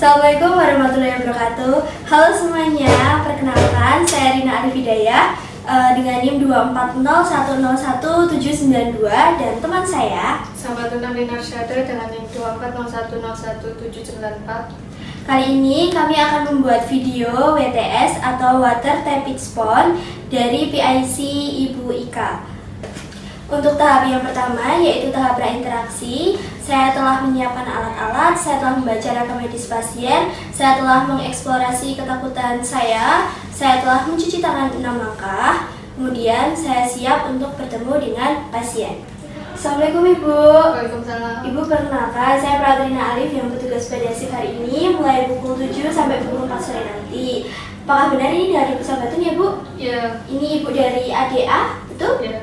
Assalamualaikum warahmatullahi wabarakatuh. Halo semuanya, perkenalkan saya Rina Arif Hidayah dengan NIM 240101792 dan teman saya Sambatuna Minarsyada dengan NIM 240101794. Kali ini kami akan membuat video WTS atau Water Tepid Spoon dari PIC Ibu Ika. Untuk tahap yang pertama yaitu tahap berinteraksi, saya telah menyiapkan alat-alat, saya telah membaca rekam medis pasien, saya telah mengeksplorasi ketakutan saya telah mencuci tangan 6 langkah, kemudian saya siap untuk bertemu dengan pasien. Assalamualaikum Ibu. Waalaikumsalam. Ibu, perkenalkan, saya Pratrina Alif yang bertugas pada shift hari ini mulai pukul 7 sampai pukul 4 sore nanti. Apakah benar ini dari Pusat Batun ya Bu? Iya. Ini Ibu dari ADA, betul? Iya.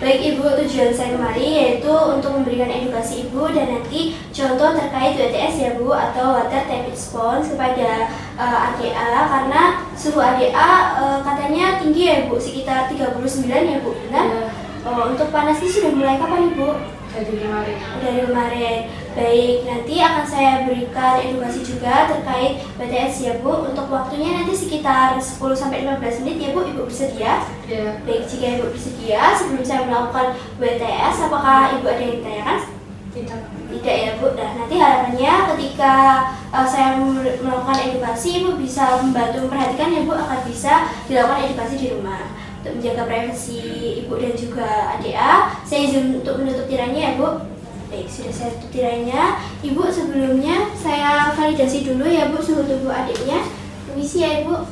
Baik Ibu, tujuan saya kemari yaitu untuk memberikan edukasi Ibu dan nanti contoh terkait WTS ya Bu, atau Water Tepid Spoon kepada ADA, karena suhu ADA katanya tinggi ya Bu, sekitar 39 ya Bu, benar? Iya. Untuk panasnya sudah mulai kapan Ibu? Dari kemarin. Dari kemarin. Baik, nanti akan saya berikan edukasi juga terkait WTS ya Bu. Untuk waktunya nanti sekitar 10-15 menit ya Bu, Ibu bersedia? Iya. Baik, jika Ibu bersedia, sebelum saya melakukan WTS, apakah Ibu ada yang ditanyakan? Tidak. Tidak ya Bu. Nah, nanti harapannya ketika saya melakukan edukasi, Ibu bisa membantu memperhatikan ya Bu, agar bisa dilakukan edukasi di rumah untuk menjaga privasi Ibu dan juga ADA. Saya izin untuk menutup tirainya ya Bu. Baik, sudah saya tutup tirainya. Ibu, sebelumnya saya validasi dulu ya Bu suhu tubuh adiknya. Permisi ya Ibu.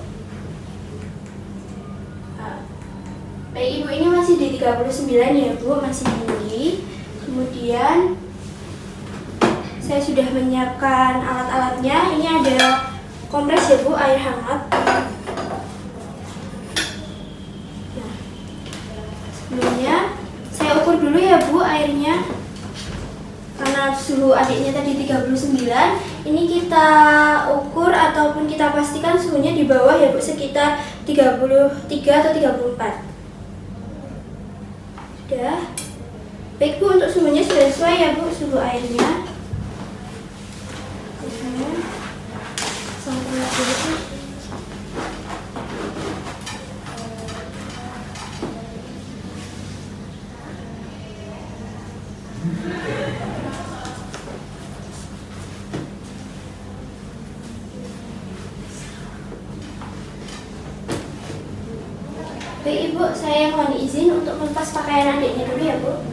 Baik Ibu, ini masih di 39 ya Bu, masih tinggi. Kemudian saya sudah menyiapkan alat-alatnya. Ini ada kompres ya Bu, air hangat. Nah, sebelumnya saya ukur dulu ya Bu airnya. Karena suhu adiknya tadi 39, ini kita ukur ataupun kita pastikan suhunya di bawah ya Bu, sekitar 33 atau 34. Sudah. Baik Bu, untuk suhunya sudah sesuai ya Bu, suhu airnya. Sampai dulu. Baik Ibu, saya mohon izin untuk melepas pakaian adiknya dulu ya Bu.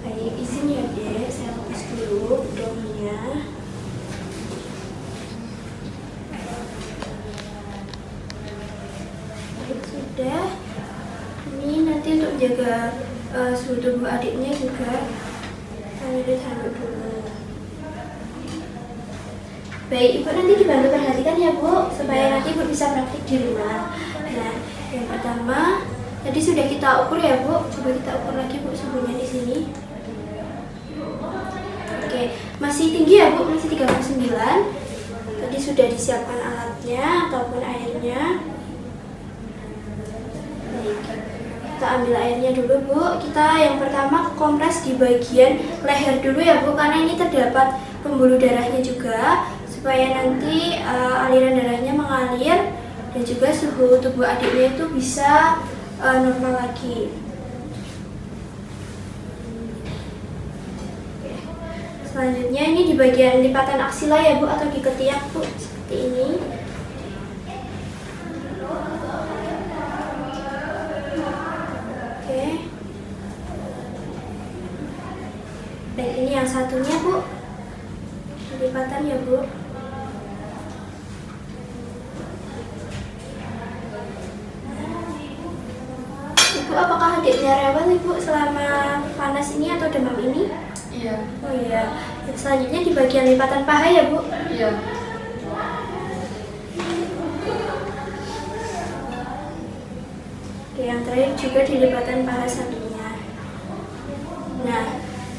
Baik, izin ya Dek, saya lepas dulu gaunnya. Baik, sudah. Ini nanti untuk menjaga suhu tubuh adiknya juga sambil ditanduk dulu. Baik, Ibu nanti dibantu perhatikan ya Bu, supaya nanti Ibu bisa praktik di rumah. Nah, yang pertama tadi sudah kita ukur ya Bu. Coba kita ukur lagi Bu suhunya di sini. Oke, masih tinggi ya Bu, masih 39. Tadi sudah disiapkan alatnya ataupun airnya. Baik, kita ambil airnya dulu Bu. Kita yang pertama kompres di bagian leher dulu ya Bu, karena ini terdapat pembuluh darahnya juga, supaya nanti aliran darahnya mengalir dan juga suhu tubuh adiknya itu bisa normal lagi. Oke. Selanjutnya ini di bagian lipatan aksila ya Bu, atau di ketiak Bu, seperti ini. Oke. Baik, ini yang satunya Bu, lipatan ya Bu. Ibu, apakah adiknya rewel Ibu selama panas ini atau demam ini? Iya. Oh iya. Selanjutnya di bagian lipatan paha ya Bu. Iya. Oke, yang terakhir juga di lipatan paha sampingnya. Nah,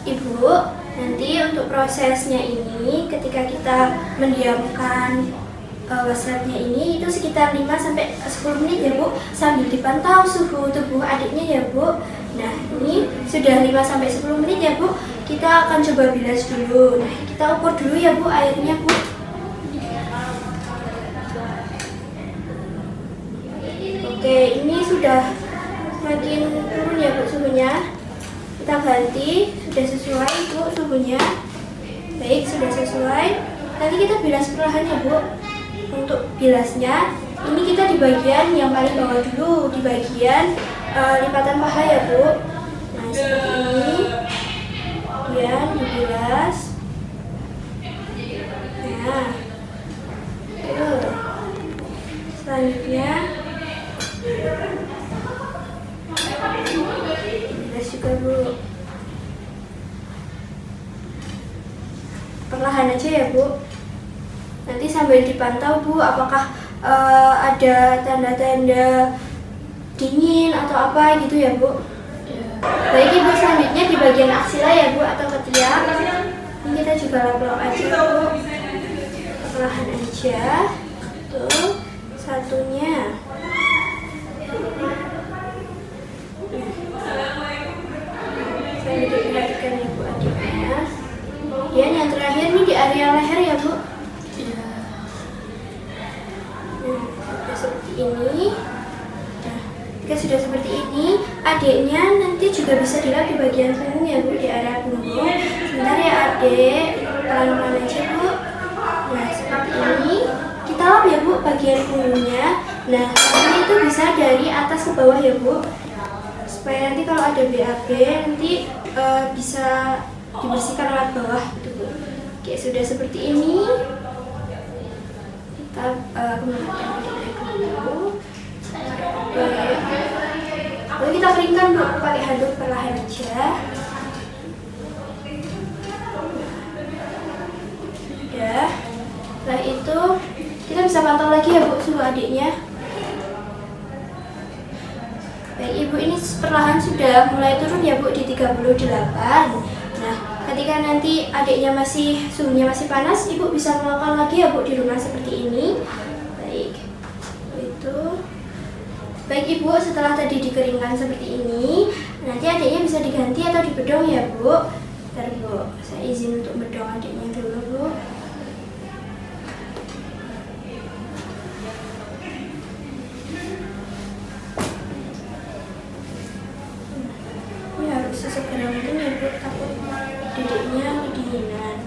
Ibu, nanti untuk prosesnya ini ketika kita mendiamkan wasatnya ini itu sekitar 5-10 menit ya Bu, sambil dipantau suhu tubuh adiknya ya Bu. Nah, ini sudah 5-10 menit ya Bu. Kita akan coba bilas dulu. Nah, kita ukur dulu ya Bu airnya Bu. Oke, ini sudah semakin turun ya Bu suhunya. Kita ganti, sudah sesuai Bu suhunya. Baik, sudah sesuai. Nanti kita bilas perlahan ya Bu. Untuk bilasnya, ini kita di bagian yang paling bawah dulu, di bagian lipatan paha ya Bu. Nah, seperti ini. Kemudian dibilas. Nah, selanjutnya bilas juga Bu. Perlahan aja ya Bu. Nanti sambil dipantau Bu, apakah ada tanda-tanda dingin atau apa gitu ya Bu. Baik Ibu, selanjutnya di bagian aksila ya Bu atau ketiak. Ini kita juga lap-lap aja Bu. Perlahan aja. Tuh, satunya. Saya diperhatikan ya Bu adiknya. Kemudian yang terakhir ini di area leher ya Bu. Nah, seperti ini. Nah, jika sudah seperti ini, adiknya nanti juga bisa dilap di bagian punggung ya Bu, di area punggung. Sebentar ya adik, pelan-pelan aja Bu. Nah, seperti ini. Kita lap ya Bu bagian punggungnya. Nah, ini itu bisa dari atas ke bawah ya Bu. Supaya nanti kalau ada BAB nanti bisa dibersihkan lewat bawah gitu Bu. Oke, sudah seperti ini. Kita kemudian dulu. Lalu kita keringkan Bu pakai handuk perlahan aja. Udah. Setelah itu kita bisa pantau lagi ya Bu suhu adiknya. Baik Ibu, ini perlahan sudah mulai turun ya Bu di 38. Nah, ketika nanti adiknya suhunya masih panas, Ibu bisa melakukan lagi ya Bu di rumah seperti ini. Baik. Itu. Baik Ibu, setelah tadi dikeringkan seperti ini, nanti adiknya bisa diganti atau dibedong ya Bu. Bentar Bu, saya izin untuk bedong adiknya dulu Bu. Ini harus sesegera mungkin ya Bu, takut dedeknya kedinginan.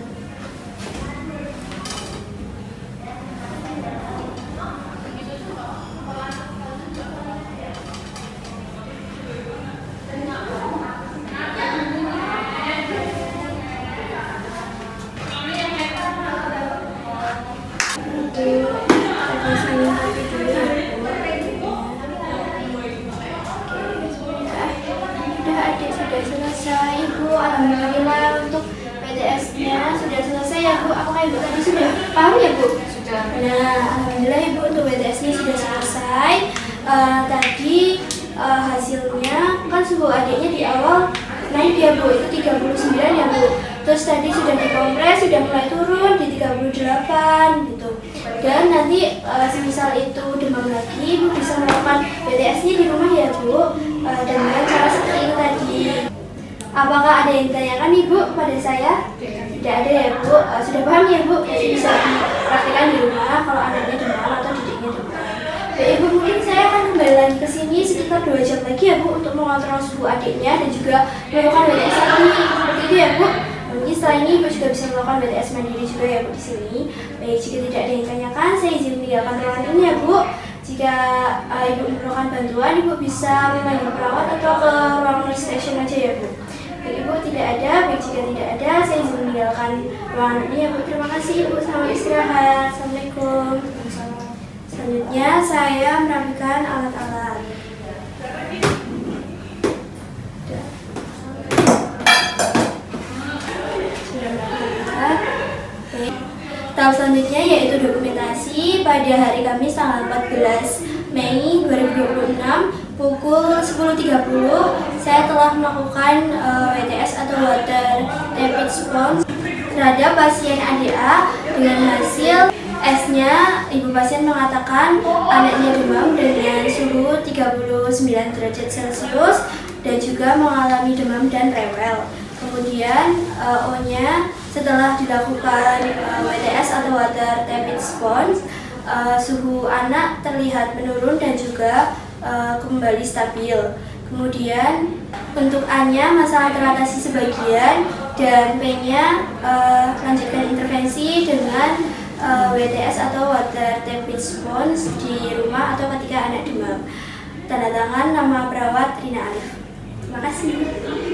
Selesai Bu, alhamdulillah untuk WTS-nya sudah selesai ya Bu. Apakah Ibu tadi sudah paham ya Bu? Sudah. Nah, alhamdulillah Ibu untuk WTS-nya sudah selesai. Tadi hasilnya kan suhu adiknya di awal naik ya Bu, itu 39 ya Bu. Terus tadi sudah dikompres, sudah mulai turun di 38 gitu. Dan nanti semisal itu demam lagi, Ibu bisa melakukan WTS-nya di rumah ya Bu, dengan cara seperti itu tadi. Apakah ada yang ditanyakan Ibu pada saya? Tidak ada ya Bu, sudah paham ya Bu? Jadi bisa dipraktikkan di rumah kalau anaknya demam atau didiknya demam. Ya Ibu, mungkin saya akan kembali lagi ke sini sekitar 2 jam lagi ya Bu untuk mengontrol suhu adiknya dan juga melakukan WTS lagi. Seperti itu ya Bu. Mungkin setelah ini Ibu juga bisa melakukan WTS mandiri juga ya Bu di sini. Baik, jika tidak ada yang ditanyakan, saya izin meninggalkan ruangan ini ya Bu. Jika Ibu memerlukan bantuan, Ibu bisa memanggil perawat atau ke ruang nurse station aja ya Bu. Baik Ibu, tidak ada. Baik, jika tidak ada, saya izin meninggalkan ruangan ini ya Bu. Terima kasih Ibu, selamat istirahat. Assalamualaikum. Selanjutnya saya merapikan alat-alat. Tahap selanjutnya yaitu dokumentasi. Pada hari Kamis tanggal 14 Mei 2026 pukul 10.30 saya telah melakukan WTS atau Water Rapid Response terhadap pasien ADA dengan hasil S-nya ibu pasien mengatakan anaknya demam dengan suhu 39 derajat Celcius dan juga mengalami demam dan rewel. Kemudian O-nya setelah dilakukan WTS atau water tepid sponge, suhu anak terlihat menurun dan juga kembali stabil. Kemudian untuk A-nya masalah teratasi sebagian, dan P-nya lanjutkan intervensi dengan WTS atau water tepid sponge di rumah atau ketika anak demam. Tanda tangan nama perawat Rina Arif. Terima kasih.